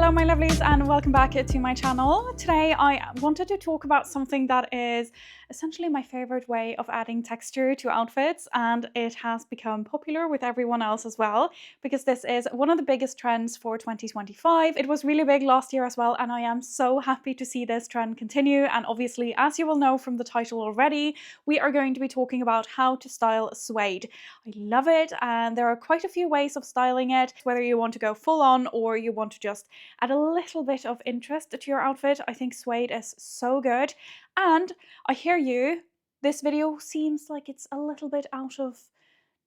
Hello my lovelies and welcome back to my channel. Today I wanted to talk about something that is essentially my favorite way of adding texture to outfits, and it has become popular with everyone else as well because this is one of the biggest trends for 2025. It was really big last year as well, and I am so happy to see this trend continue. And obviously, as you will know from the title already, we are going to be talking about how to style suede. I love it, and there are quite a few ways of styling it, whether you want to go full on or you want to just add a little bit of interest to your outfit. I think suede is so good. And I hear you, this video seems like it's a little bit out of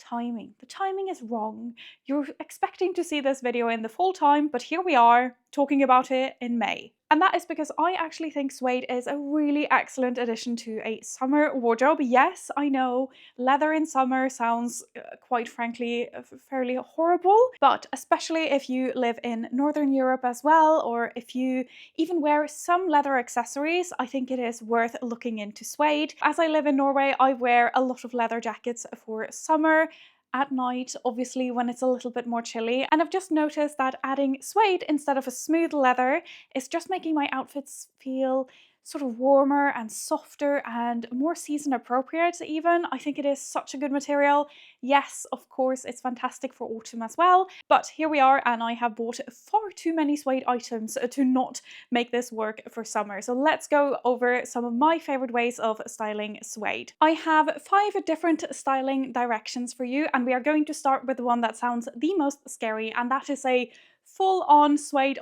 timing. The timing is wrong. You're expecting to see this video in the fall time, but here we are talking about it in May. And that is because I actually think suede is a really excellent addition to a summer wardrobe. Yes, I know leather in summer sounds quite frankly fairly horrible, but especially if you live in Northern Europe as well, or if you even wear some leather accessories, I think it is worth looking into suede. As I live in Norway, I wear a lot of leather jackets for summer. At night, obviously when it's a little bit more chilly, and I've just noticed that adding suede instead of a smooth leather is just making my outfits feel sort of warmer and softer and more season appropriate even. I think it is such a good material. Yes, of course, it's fantastic for autumn as well, but here we are and I have bought far too many suede items to not make this work for summer. So let's go over some of my favorite ways of styling suede. I have 5 different styling directions for you, and we are going to start with the one that sounds the most scary, and that is a full-on suede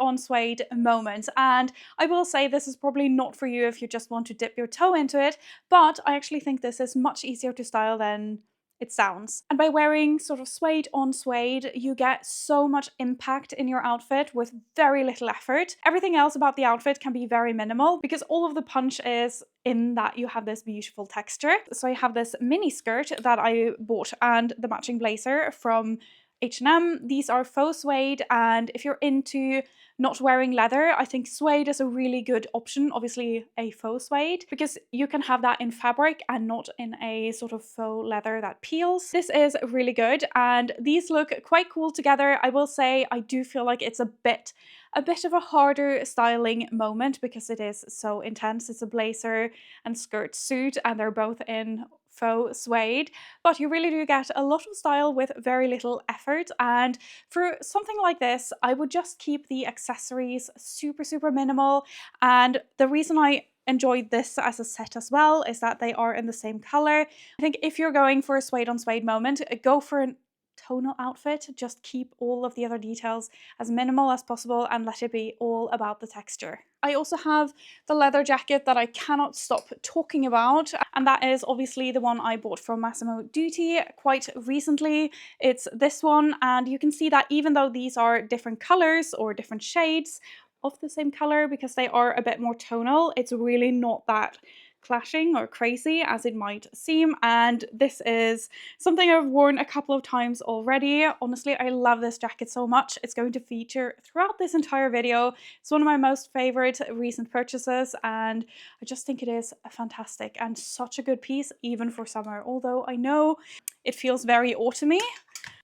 moment. And I will say this is probably not for you if you just want to dip your toe into it, but I actually think this is much easier to style than it sounds. And by wearing sort of suede on suede, you get so much impact in your outfit with very little effort. Everything else about the outfit can be very minimal because all of the punch is in that you have this beautiful texture. So I have this mini skirt that I bought and the matching blazer from H&M. These are faux suede, and if you're into not wearing leather, I think suede is a really good option. Obviously a faux suede, because you can have that in fabric and not in a sort of faux leather that peels. This is really good and these look quite cool together. I will say I do feel like it's a bit of a harder styling moment because it is so intense. It's a blazer and skirt suit and they're both in faux suede, but you really do get a lot of style with very little effort. And for something like this, I would just keep the accessories super minimal. And the reason I enjoyed this as a set as well is that they are in the same color. I think if you're going for a suede on suede moment, go for an tonal outfit. Just keep all of the other details as minimal as possible and let it be all about the texture. I also have the leather jacket that I cannot stop talking about, and that is obviously the one I bought from Massimo Dutti quite recently. It's this one, and you can see that even though these are different colors or different shades of the same color, because they are a bit more tonal, it's really not that clashing or crazy as it might seem. And this is something I've worn a couple of times already. Honestly, I love this jacket so much. It's going to feature throughout this entire video. It's one of my most favorite recent purchases, and I just think it is fantastic and such a good piece even for summer. Although I know it feels very autumny,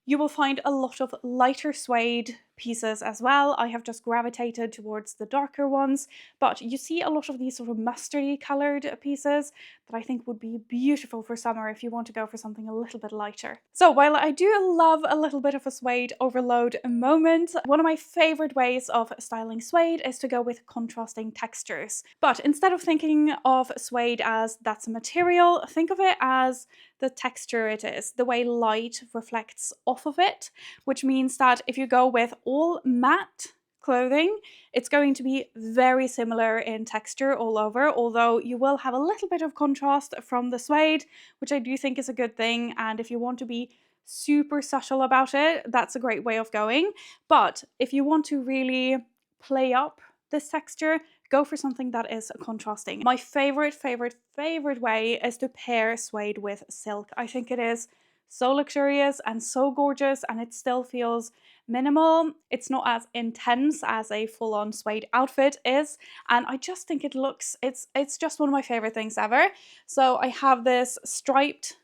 you will find a lot of lighter suede pieces as well. I have just gravitated towards the darker ones, but you see a lot of these sort of mustardy colored pieces that I think would be beautiful for summer if you want to go for something a little bit lighter. So while I do love a little bit of a suede overload moment, one of my favorite ways of styling suede is to go with contrasting textures. But instead of thinking of suede as that's a material, think of it as the texture it is, the way light reflects off of it, which means that if you go with all matte clothing, it's going to be very similar in texture all over, although you will have a little bit of contrast from the suede, which I do think is a good thing. And if you want to be super subtle about it, that's a great way of going. But if you want to really play up this texture, go for something that is contrasting. My favorite way is to pair suede with silk. I think it is so luxurious and so gorgeous, and it still feels minimal. It's not as intense as a full-on suede outfit is, and I just think it looks, it's just one of my favorite things ever. So I have this striped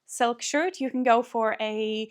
silk shirt. You can go for a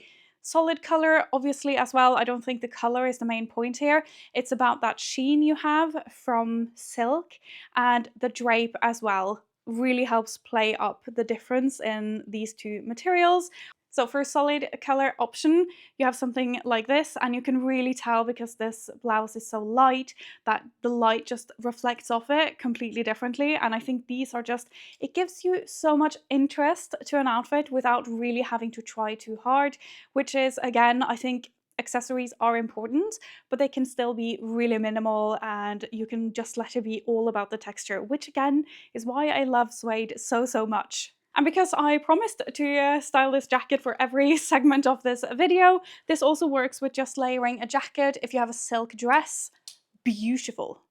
Solid color, obviously, as well. I don't think the color is the main point here. It's about that sheen you have from silk, and the drape as well really helps play up the difference in these two materials. So for a solid color option, you have something like this, and you can really tell because this blouse is so light that the light just reflects off it completely differently. And I think these are just, it gives you so much interest to an outfit without really having to try too hard, which is, again, I think accessories are important, but they can still be really minimal and you can just let it be all about the texture, which again is why I love suede so much. And because I promised to style this jacket for every segment of this video, this also works with just layering a jacket. If you have a silk dress, beautiful.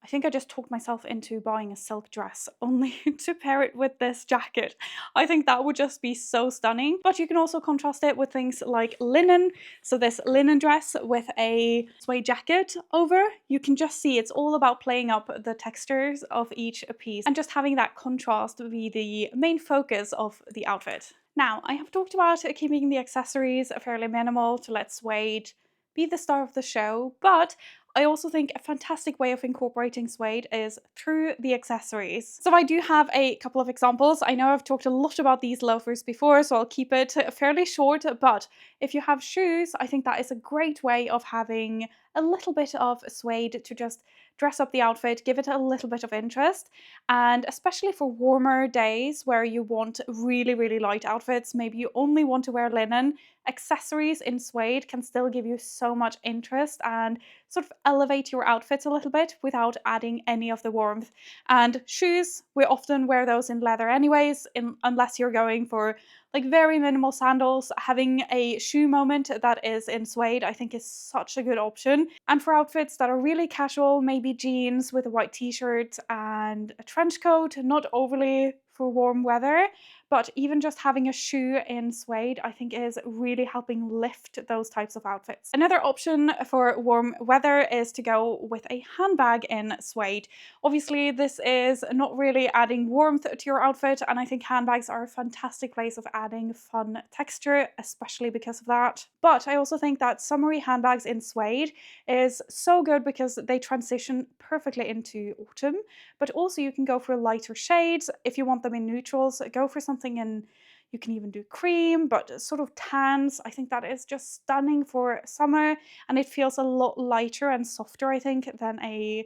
I think I just talked myself into buying a silk dress only to pair it with this jacket. I think that would just be so stunning. But you can also contrast it with things like linen. So this linen dress with a suede jacket over, you can just see it's all about playing up the textures of each piece and just having that contrast be the main focus of the outfit. Now, I have talked about keeping the accessories fairly minimal to let suede be the star of the show, but I also think a fantastic way of incorporating suede is through the accessories. So I do have a couple of examples. I know I've talked a lot about these loafers before, so I'll keep it fairly short, but if you have shoes, I think that is a great way of having a little bit of suede to just dress up the outfit, give it a little bit of interest, and especially for warmer days where you want really light outfits, maybe you only want to wear linen, accessories in suede can still give you so much interest and sort of elevate your outfits a little bit without adding any of the warmth. And shoes, we often wear those in leather anyways, unless you're going for like very minimal sandals. Having a shoe moment that is in suede I think is such a good option. And for outfits that are really casual, maybe jeans with a white t-shirt and a trench coat, not overly for warm weather, but even just having a shoe in suede I think is really helping lift those types of outfits. Another option for warm weather is to go with a handbag in suede. Obviously this is not really adding warmth to your outfit, and I think handbags are a fantastic place of adding fun texture, especially because of that. But I also think that summery handbags in suede is so good because they transition perfectly into autumn, but also you can go for lighter shades. If you want them in neutrals, go for something in, you can even do cream, but sort of tans. I think that is just stunning for summer, and it feels a lot lighter and softer, I think, than a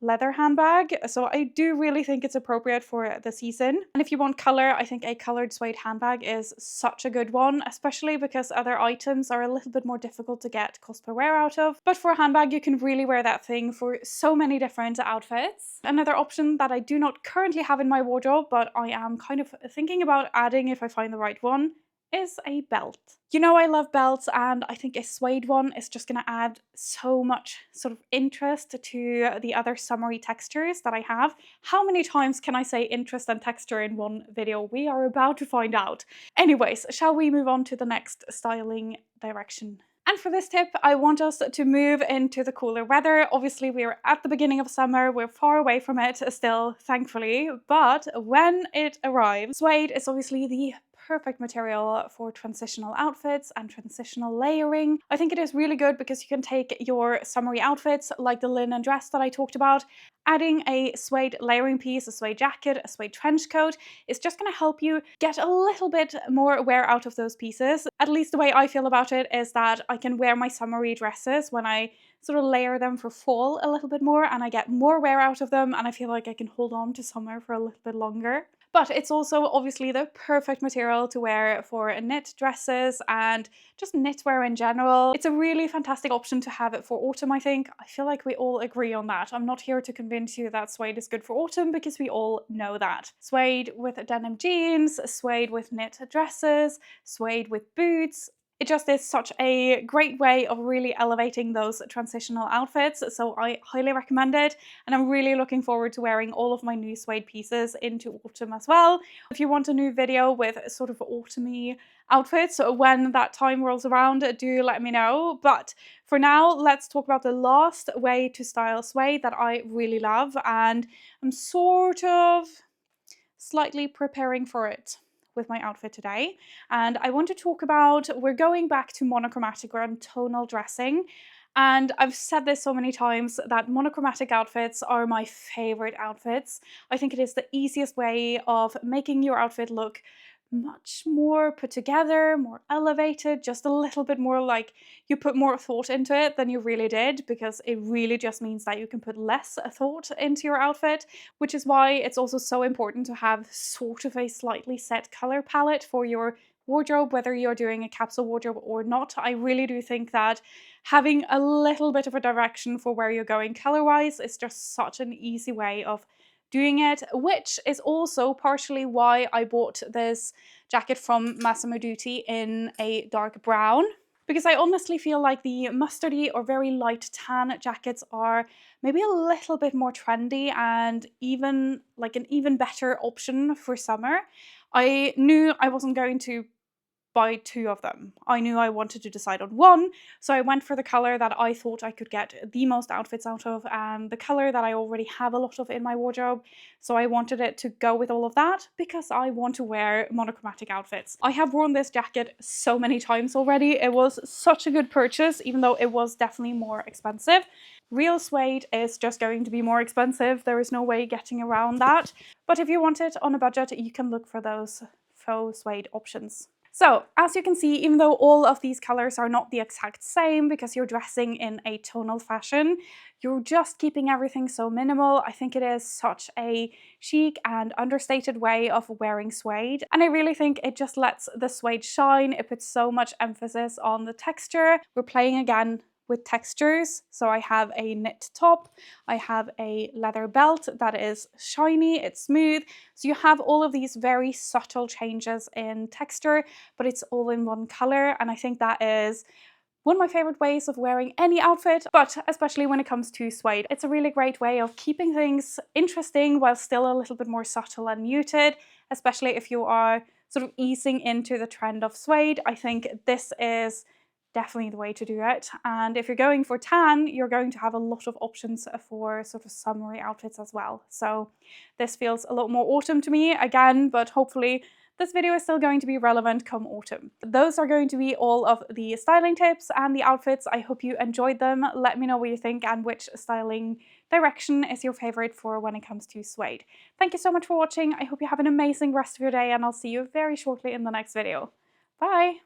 leather handbag. So I do really think it's appropriate for the season. And if you want color, I think a colored suede handbag is such a good one, especially because other items are a little bit more difficult to get cost per wear out of. But for a handbag, you can really wear that thing for so many different outfits. Another option that I do not currently have in my wardrobe, but I am kind of thinking about adding if I find the right one, is a belt. You know I love belts, and I think a suede one is just going to add so much sort of interest to the other summery textures that I have. How many times can I say interest and texture in one video? We are about to find out. Anyways, shall we move on to the next styling direction? And for this tip, I want us to move into the cooler weather. Obviously, we're at the beginning of summer. We're far away from it still, thankfully. But when it arrives, suede is obviously the perfect material for transitional outfits and transitional layering. I think it is really good because you can take your summery outfits, like the linen dress that I talked about, adding a suede layering piece, a suede jacket, a suede trench coat, is just going to help you get a little bit more wear out of those pieces. At least the way I feel about it is that I can wear my summery dresses when I sort of layer them for fall a little bit more, and I get more wear out of them, and I feel like I can hold on to summer for a little bit longer. But it's also obviously the perfect material to wear for knit dresses and just knitwear in general. It's a really fantastic option to have it for autumn, I think. I feel like we all agree on that. I'm not here to convince you that suede is good for autumn because we all know that. Suede with denim jeans, suede with knit dresses, suede with boots. It just is such a great way of really elevating those transitional outfits, so I highly recommend it, and I'm really looking forward to wearing all of my new suede pieces into autumn as well. If you want a new video with sort of autumny outfits when that time rolls around, do let me know. But for now, let's talk about the last way to style suede that I really love, and I'm sort of slightly preparing for it with my outfit today. And I want to talk about, we're going back to monochromatic or tonal dressing. And I've said this so many times that monochromatic outfits are my favorite outfits. I think it is the easiest way of making your outfit look much more put together, more elevated, just a little bit more like you put more thought into it than you really did, because it really just means that you can put less thought into your outfit, which is why it's also so important to have sort of a slightly set color palette for your wardrobe, whether you're doing a capsule wardrobe or not. I really do think that having a little bit of a direction for where you're going color-wise is just such an easy way of doing it, which is also partially why I bought this jacket from Massimo Dutti in a dark brown, because I honestly feel like the mustardy or very light tan jackets are maybe a little bit more trendy and even like an even better option for summer. I knew I wasn't going to buy two of them. I knew I wanted to decide on one, so I went for the color that I thought I could get the most outfits out of, and the color that I already have a lot of in my wardrobe. So I wanted it to go with all of that because I want to wear monochromatic outfits. I have worn this jacket so many times already. It was such a good purchase, even though it was definitely more expensive. Real suede is just going to be more expensive. There is no way getting around that. But if you want it on a budget, you can look for those faux suede options. So, as you can see, even though all of these colors are not the exact same because you're dressing in a tonal fashion, you're just keeping everything so minimal. I think it is such a chic and understated way of wearing suede. And I really think it just lets the suede shine. It puts so much emphasis on the texture. We're playing again with textures. So I have a knit top, I have a leather belt that is shiny, it's smooth. So you have all of these very subtle changes in texture, but it's all in one color. And I think that is one of my favorite ways of wearing any outfit, but especially when it comes to suede. It's a really great way of keeping things interesting while still a little bit more subtle and muted, especially if you are sort of easing into the trend of suede. I think this is definitely the way to do it. And if you're going for tan, you're going to have a lot of options for sort of summery outfits as well. So this feels a lot more autumn to me again, but hopefully this video is still going to be relevant come autumn. Those are going to be all of the styling tips and the outfits. I hope you enjoyed them. Let me know what you think and which styling direction is your favorite for when it comes to suede. Thank you so much for watching. I hope you have an amazing rest of your day, and I'll see you very shortly in the next video. Bye!